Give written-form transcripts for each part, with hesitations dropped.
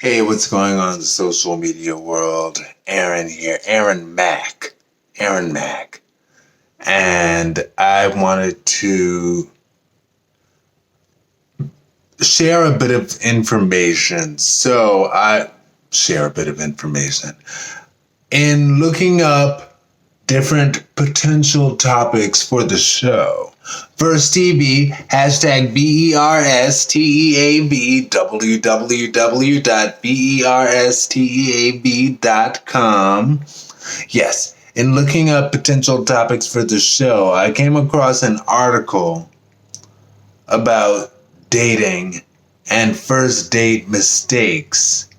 Hey, what's going on in the social media world? Aaron here, Aaron Mack. Aaron Mack. And I wanted to share a bit of information. In looking up different potential topics for the show. First TV, hashtag BERSTEAV, www.BERSTEAV.com. Yes, in looking up potential topics for the show, I came across an article about dating and first date mistakes.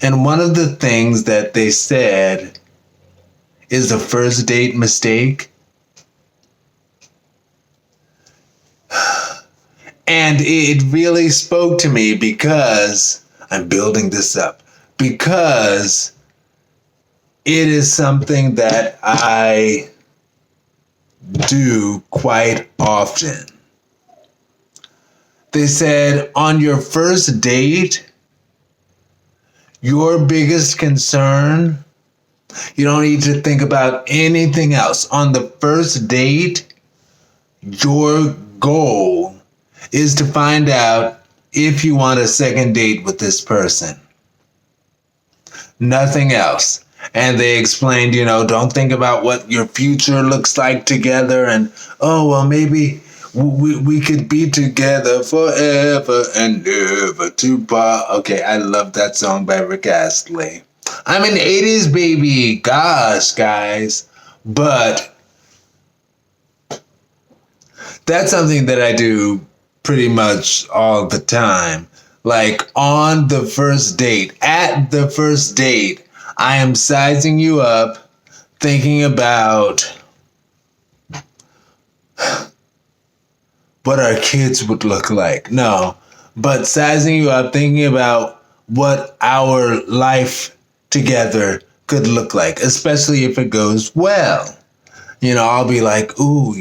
And one of the things that they said is the first date mistake. And it really spoke to me because I'm building this up. Because it is something that I do quite often. They said on your first date, your biggest concern, you don't need to think about anything else. On the first date, your goal is to find out if you want a second date with this person. Nothing else. And they explained, don't think about what your future looks like together and, maybe we could be together forever and never to part. Okay, I love that song by Rick Astley. I'm an 80s baby. Gosh, guys. But that's something that I do pretty much all the time. Like on the first date, at the first date, I am sizing you up, thinking about what our kids would look like. No, but sizing you up, thinking about what our life together could look like, especially if it goes well. I'll be like, ooh,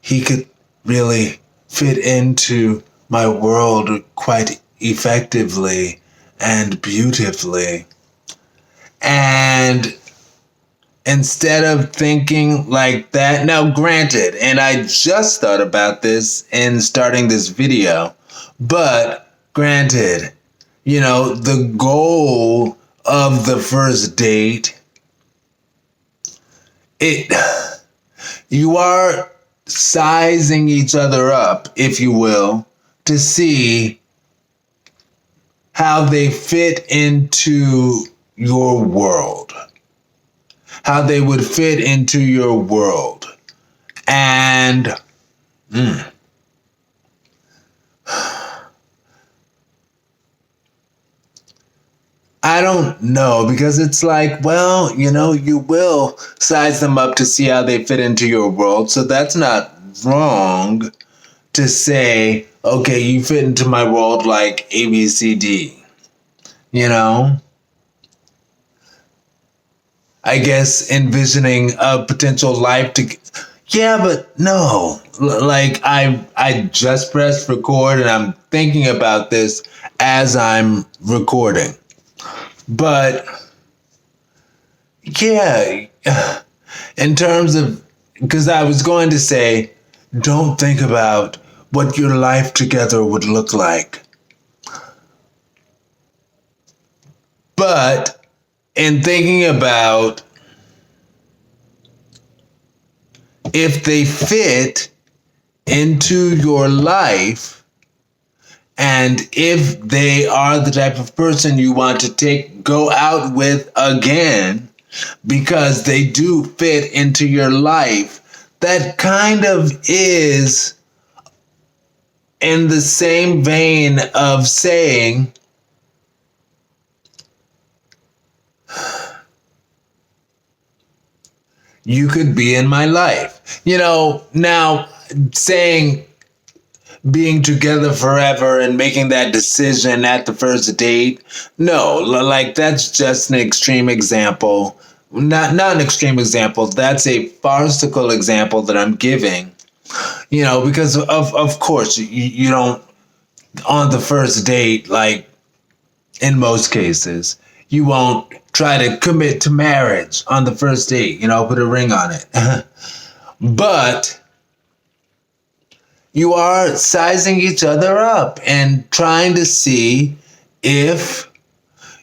he could really fit into my world quite effectively and beautifully. And instead of thinking like that, now granted, and I just thought about this in starting this video, but granted, the goal of the first date, you are sizing each other up, if you will, to see how they fit into your world. How they would fit into your world. And I don't know, because it's like, you will size them up to see how they fit into your world. So that's not wrong to say, okay, you fit into my world like A, B, C, D. I guess envisioning a potential life yeah, but no. Like I just pressed record and I'm thinking about this as I'm recording. But yeah, in terms of, because I was going to say, don't think about what your life together would look like. But in thinking about if they fit into your life, and if they are the type of person you want to go out with again, because they do fit into your life, that kind of is in the same vein of saying, you could be in my life. Now saying being together forever and making that decision at the first date, no, like that's just an extreme example. Not an extreme example. That's a farcical example that I'm giving. Because of course you don't on the first date, like in most cases. You won't try to commit to marriage on the first date, put a ring on it. But you are sizing each other up and trying to see if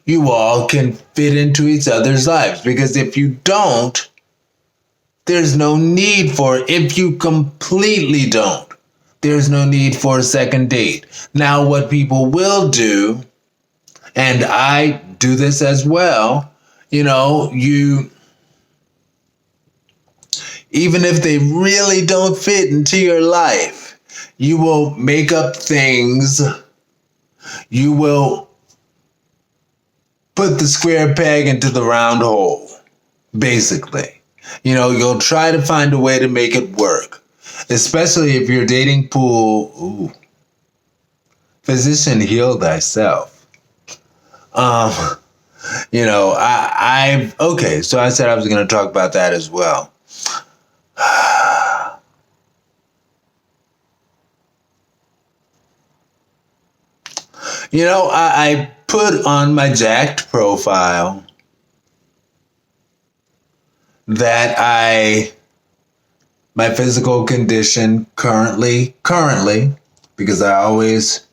you all can fit into each other's lives. Because if you don't, there's no need for it. If you completely don't, there's no need for a second date. Now, what people will do, and I do this as well, you, even if they really don't fit into your life, you will make up things. You will put the square peg into the round hole, basically. You'll try to find a way to make it work, especially if your dating pool, physician, heal thyself. Okay, so I said I was going to talk about that as well. I put on my Jacked profile that my physical condition currently, because I always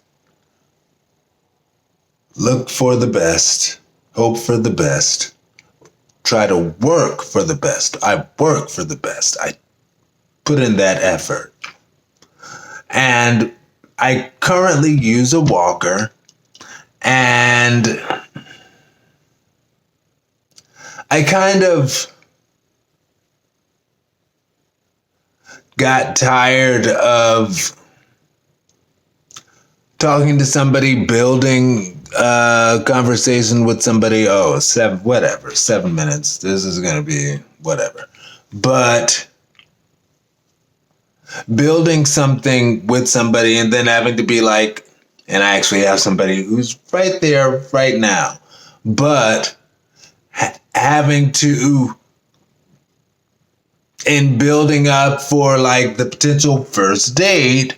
look for the best, hope for the best, try to work for the best. I work for the best. I put in that effort. And I currently use a walker, and I kind of got tired of talking to somebody, building a conversation with somebody. 7 minutes. This is going to be whatever. But building something with somebody and then having to be like, and I actually have somebody who's right there right now, but having to, in building up for like the potential first date,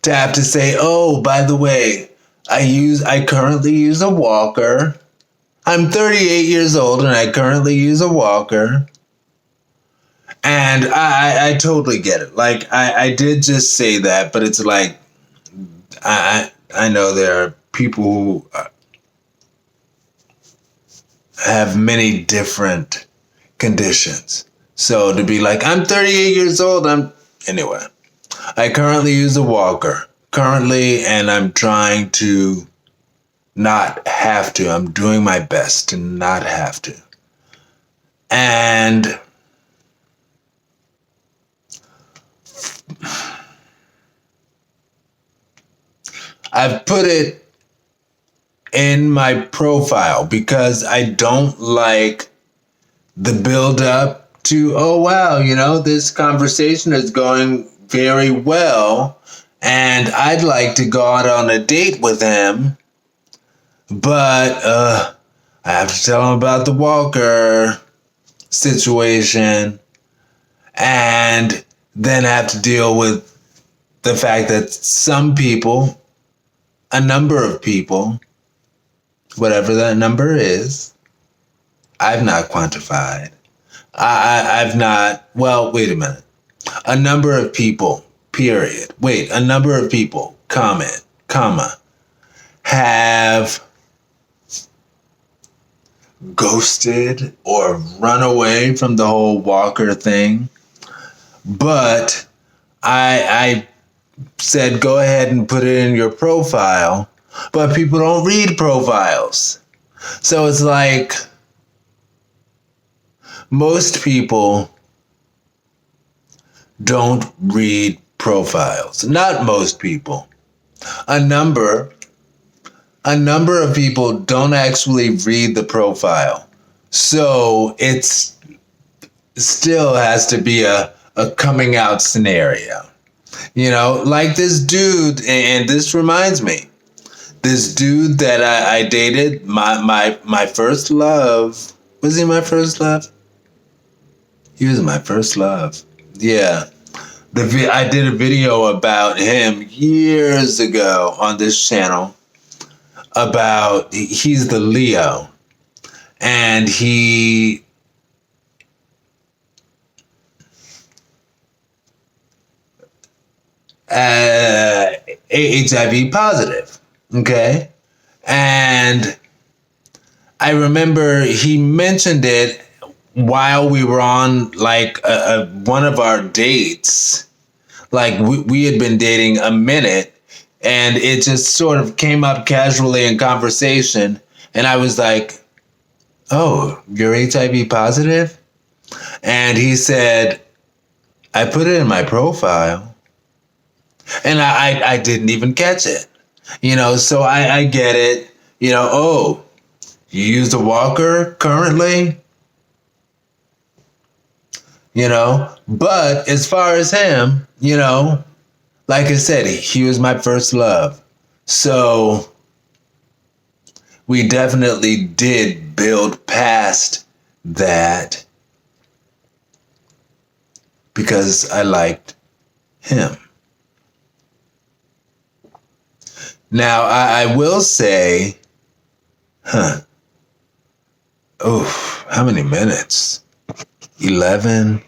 to have to say, oh, by the way, I currently use a walker. I'm 38 years old and I currently use a walker. And I totally get it. Like, I did just say that, but it's like, I know there are people who have many different conditions. So to be like, I'm 38 years old, anyway. I currently use a walker. And I'm trying to not have to. I'm doing my best to not have to. And I've put it in my profile because I don't like the build up to, oh, wow, this conversation is going very well and I'd like to go out on a date with him, but I have to tell him about the walker situation and then have to deal with the fact that a number of people, whatever that number is, I've not quantified. I've not, well, wait a minute. A number of people, period. Wait, a number of people, comma, have ghosted or run away from the whole walker thing. But I said, go ahead and put it in your profile. But people don't read profiles. So it's like, most people don't read profiles. Not most people. A number of people don't actually read the profile. So it's still has to be a coming out scenario. Like this dude, and this reminds me, this dude that I dated, my first love. Was he my first love? He was my first love. Yeah. I did a video about him years ago on this channel. about, he's the Leo, and he HIV positive. Okay. And I remember he mentioned it while we were on like one of our dates. Like we had been dating a minute, and it just sort of came up casually in conversation. And I was like, "Oh, you're HIV positive?" And he said, "I put it in my profile." And I didn't even catch it. So I get it. Oh, you use a walker currently? But as far as him, like I said, he was my first love. So we definitely did build past that because I liked him. Now, I will say, how many minutes? 11.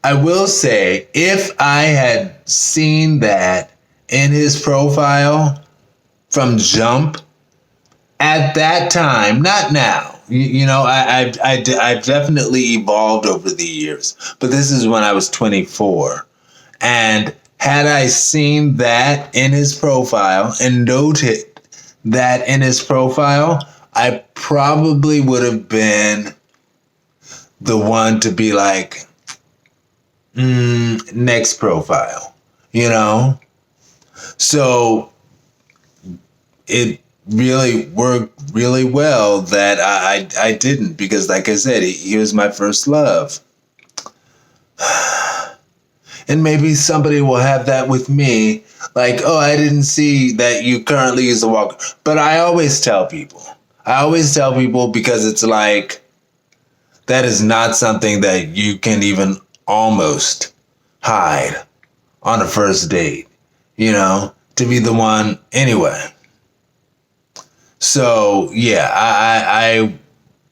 I will say, if I had seen that in his profile from jump at that time, not now, I've definitely evolved over the years, but this is when I was 24. And had I seen that in his profile and noted that in his profile, I probably would have been the one to be like, next profile, So it really worked really well that I didn't, because like I said, he was my first love. And maybe somebody will have that with me. Like, oh, I didn't see that you currently use a walker. But I always tell people because it's like, that is not something that you can even almost hide on a first date, to be the one anyway. So, yeah, I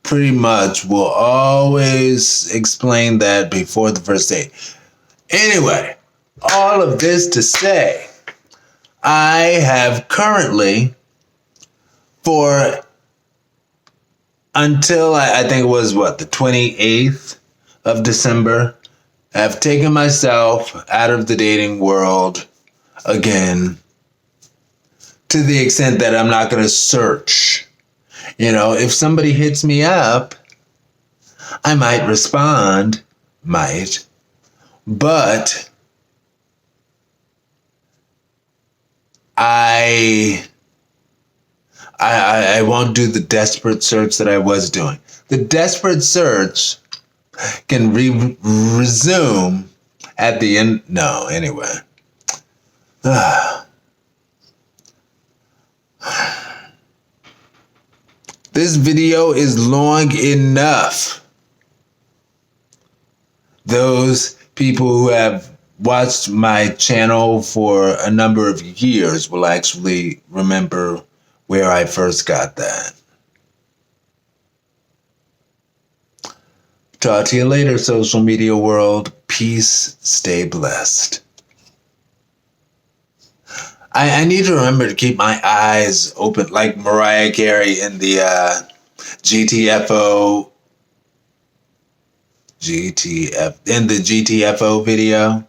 pretty much will always explain that before the first date. Anyway, all of this to say, I have currently, for until I think it was the 28th of December, I've taken myself out of the dating world again, to the extent that I'm not going to search. If somebody hits me up, I might respond, but I won't do the desperate search that I was doing. The desperate search can resume at the end. No, anyway. This video is long enough. Those people who have watched my channel for a number of years will actually remember where I first got that. Talk to you later, social media world. Peace. Stay blessed. I need to remember to keep my eyes open, like Mariah Carey in the GTFO video,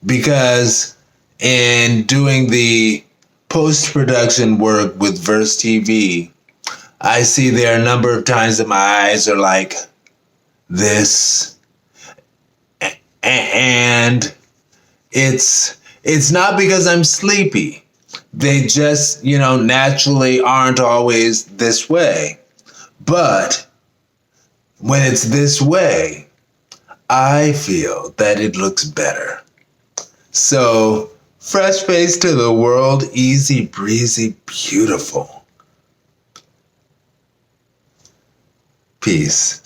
because in doing the post-production work with Verse TV, I see there are a number of times that my eyes are like this, and it's not because I'm sleepy. They just, naturally aren't always this way. But when it's this way, I feel that it looks better. So, fresh face to the world, easy breezy, beautiful. Peace.